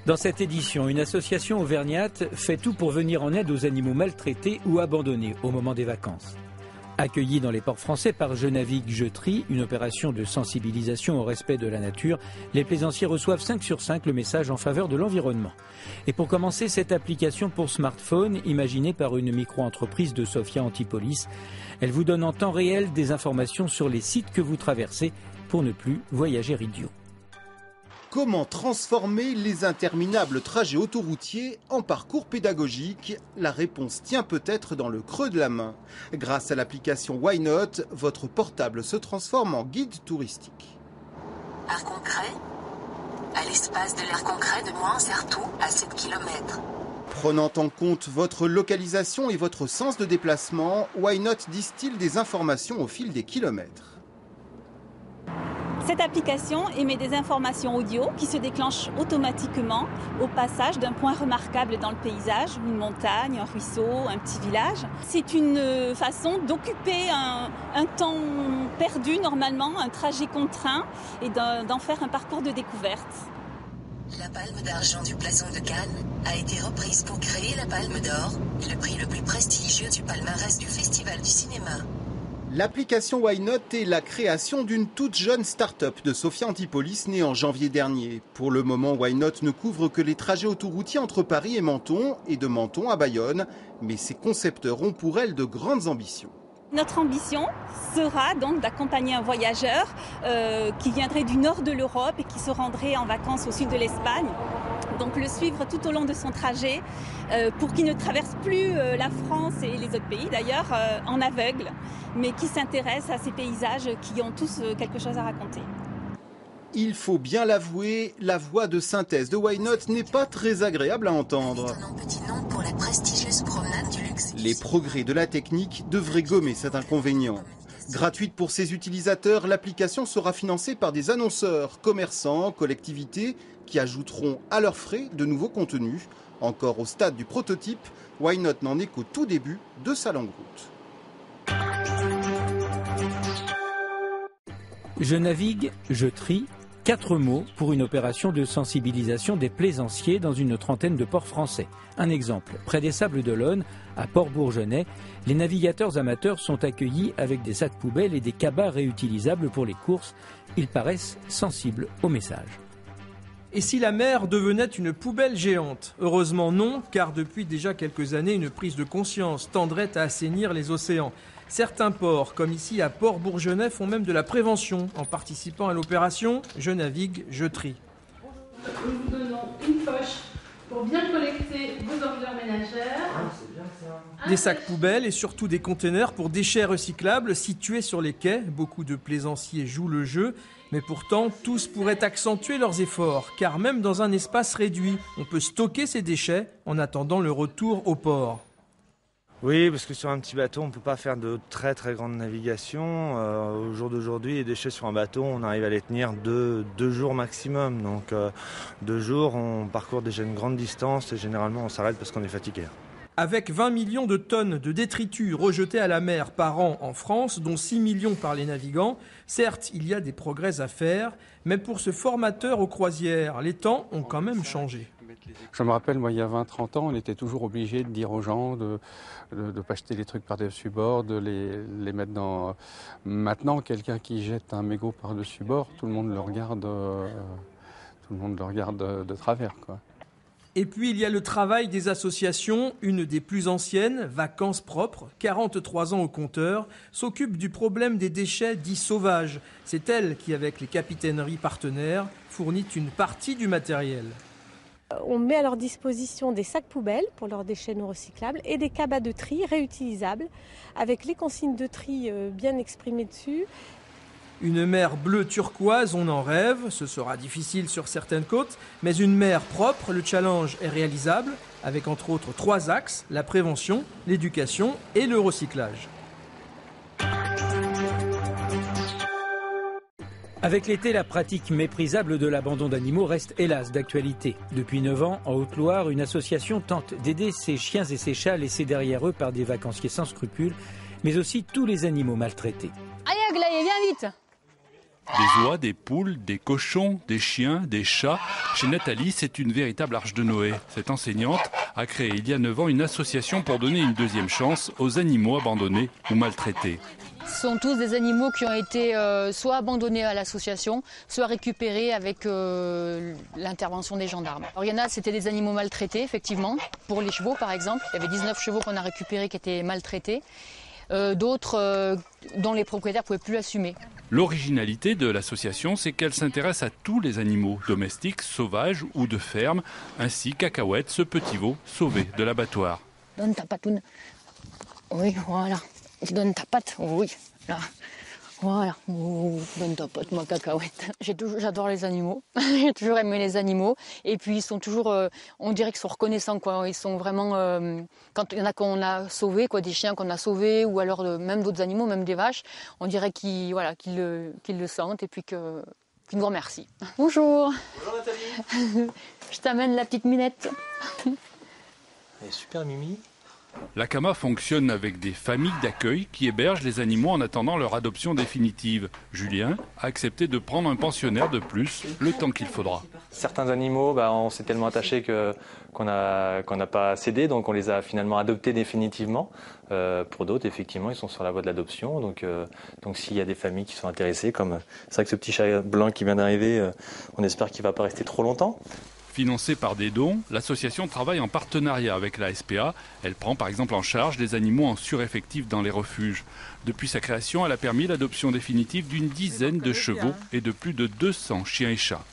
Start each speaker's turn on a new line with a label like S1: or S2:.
S1: Dans cette édition, une association auvergnate fait tout pour venir en aide aux animaux maltraités ou abandonnés au moment des vacances. Accueillis dans les ports français par Je navigue, je trie, une opération de sensibilisation au respect de la nature, les plaisanciers reçoivent 5 sur 5 le message en faveur de l'environnement. Et pour commencer, cette application pour smartphone, imaginée par une micro-entreprise de Sofia Antipolis, elle vous donne en temps réel des informations sur les sites que vous traversez pour ne plus voyager idiot.
S2: Comment transformer les interminables trajets autoroutiers en parcours pédagogiques? La réponse tient peut-être dans le creux de la main. Grâce à l'application Why Not, votre portable se transforme en guide touristique.
S3: Art concret, à l'espace de l'air concret de Moins-Certoux à 7 km.
S2: Prenant en compte votre localisation et votre sens de déplacement, Why Not distille des informations au fil des kilomètres.
S4: Cette application émet des informations audio qui se déclenchent automatiquement au passage d'un point remarquable dans le paysage, une montagne, un ruisseau, un petit village. C'est une façon d'occuper un temps perdu normalement, un trajet contraint et d'en faire un parcours de découverte.
S3: La palme d'argent du Blason de Cannes a été reprise pour créer la palme d'or, le prix le plus prestigieux du palmarès du Festival du cinéma.
S2: L'application Why Not est la création d'une toute jeune start-up de Sofia Antipolis née en janvier dernier. Pour le moment, Why Not ne couvre que les trajets autoroutiers entre Paris et Menton et de Menton à Bayonne. Mais ses concepteurs ont pour elle de grandes ambitions.
S4: Notre ambition sera donc d'accompagner un voyageur qui viendrait du nord de l'Europe et qui se rendrait en vacances au sud de l'Espagne. Donc le suivre tout au long de son trajet pour qu'il ne traverse plus la France et les autres pays d'ailleurs en aveugle, mais qui s'intéresse à ces paysages qui ont tous quelque chose à raconter.
S2: Il faut bien l'avouer, la voix de synthèse de Why Not n'est pas très agréable à entendre.
S3: Petit nom pour la prestigieuse promenade du luxe.
S2: Les progrès de la technique devraient gommer cet inconvénient. Gratuite pour ses utilisateurs, l'application sera financée par des annonceurs, commerçants, collectivités qui ajouteront à leurs frais de nouveaux contenus. Encore au stade du prototype, Why Not n'en est qu'au tout début de sa longue route.
S1: Je navigue, je trie. 4 mots pour une opération de sensibilisation des plaisanciers dans une trentaine de ports français. Un exemple, près des Sables d'Olonne, à Port-Bourgenais, les navigateurs amateurs sont accueillis avec des sacs poubelles et des cabas réutilisables pour les courses. Ils paraissent sensibles au message.
S5: Et si la mer devenait une poubelle géante? Heureusement non, car depuis déjà quelques années, une prise de conscience tendrait à assainir les océans. Certains ports, comme ici à Port-Bourgenais, font même de la prévention en participant à l'opération « Je navigue, je trie ».
S6: Nous vous donnons une poche pour bien collecter vos ordures ménagères.
S5: Des sacs poubelles et surtout des containers pour déchets recyclables situés sur les quais. Beaucoup de plaisanciers jouent le jeu, mais pourtant tous pourraient accentuer leurs efforts, car même dans un espace réduit, on peut stocker ces déchets en attendant le retour au port.
S7: Oui, parce que sur un petit bateau, on ne peut pas faire de très très grande navigation. Au jour d'aujourd'hui, les déchets sur un bateau, on arrive à les tenir deux jours maximum. Donc 2 jours, on parcourt déjà une grande distance et généralement on s'arrête parce qu'on est fatigué.
S5: Avec 20 millions de tonnes de détritus rejetés à la mer par an en France, dont 6 millions par les navigants, certes, il y a des progrès à faire, mais pour ce formateur aux croisières, les temps ont quand même changé.
S8: Je me rappelle, moi, il y a 20-30 ans, on était toujours obligé de dire aux gens de pas jeter les trucs par-dessus bord, de les mettre dans... Maintenant, quelqu'un qui jette un mégot par-dessus bord, tout le monde le regarde de travers, quoi.
S5: Et puis il y a le travail des associations, une des plus anciennes, Vacances Propres, 43 ans au compteur, s'occupe du problème des déchets dits sauvages. C'est elle qui, avec les capitaineries partenaires, fournit une partie du matériel.
S9: On met à leur disposition des sacs poubelles pour leurs déchets non recyclables et des cabas de tri réutilisables avec les consignes de tri bien exprimées dessus.
S5: Une mer bleue turquoise, on en rêve, ce sera difficile sur certaines côtes, mais une mer propre, le challenge est réalisable, avec entre autres 3 axes, la prévention, l'éducation et le recyclage.
S1: Avec l'été, la pratique méprisable de l'abandon d'animaux reste hélas d'actualité. Depuis 9 ans, en Haute-Loire, une association tente d'aider ces chiens et ces chats laissés derrière eux par des vacanciers sans scrupules, mais aussi tous les animaux maltraités.
S10: Allez, Aglaé, viens vite! Des oies, des poules, des cochons, des chiens, des chats. Chez Nathalie, c'est une véritable arche de Noé. Cette enseignante a créé il y a 9 ans une association pour donner une deuxième chance aux animaux abandonnés ou maltraités.
S11: Ce sont tous des animaux qui ont été soit abandonnés à l'association, soit récupérés avec l'intervention des gendarmes. Alors, il y en a, c'était des animaux maltraités, effectivement, pour les chevaux par exemple. Il y avait 19 chevaux qu'on a récupérés qui étaient maltraités. D'autres dont les propriétaires ne pouvaient plus assumer.
S10: L'originalité de l'association, c'est qu'elle s'intéresse à tous les animaux, domestiques, sauvages ou de ferme, ainsi Cacahuète, ce petit veau sauvé de l'abattoir.
S11: Donne ta patoune. Oui, voilà. Tu donnes ta patte. Oui, là. Voilà. Oh, donne ta patte, ma Cacahuète. J'adore les animaux. J'ai toujours aimé les animaux. Et puis ils sont toujours, on dirait qu'ils sont reconnaissants, quoi. Ils sont vraiment, quand il y en a qu'on a sauvés, quoi, des chiens qu'on a sauvés, ou alors même d'autres animaux, même des vaches, on dirait qu'ils le sentent et puis qu'ils nous remercient. Bonjour.
S12: Bonjour Nathalie.
S11: Je t'amène la petite Minette.
S12: Elle est super Mimi.
S10: La CAMA fonctionne avec des familles d'accueil qui hébergent les animaux en attendant leur adoption définitive. Julien a accepté de prendre un pensionnaire de plus le temps qu'il faudra.
S12: Certains animaux, on s'est tellement attachés qu'on n'a pas cédé, donc on les a finalement adoptés définitivement. Pour d'autres, effectivement, ils sont sur la voie de l'adoption. Donc s'il y a des familles qui sont intéressées, comme c'est vrai que ce petit chat blanc qui vient d'arriver, on espère qu'il ne va pas rester trop longtemps.
S10: Financée par des dons, l'association travaille en partenariat avec la SPA. Elle prend par exemple en charge les animaux en sureffectif dans les refuges. Depuis sa création, elle a permis l'adoption définitive d'une dizaine de chevaux et de plus de 200 chiens et chats.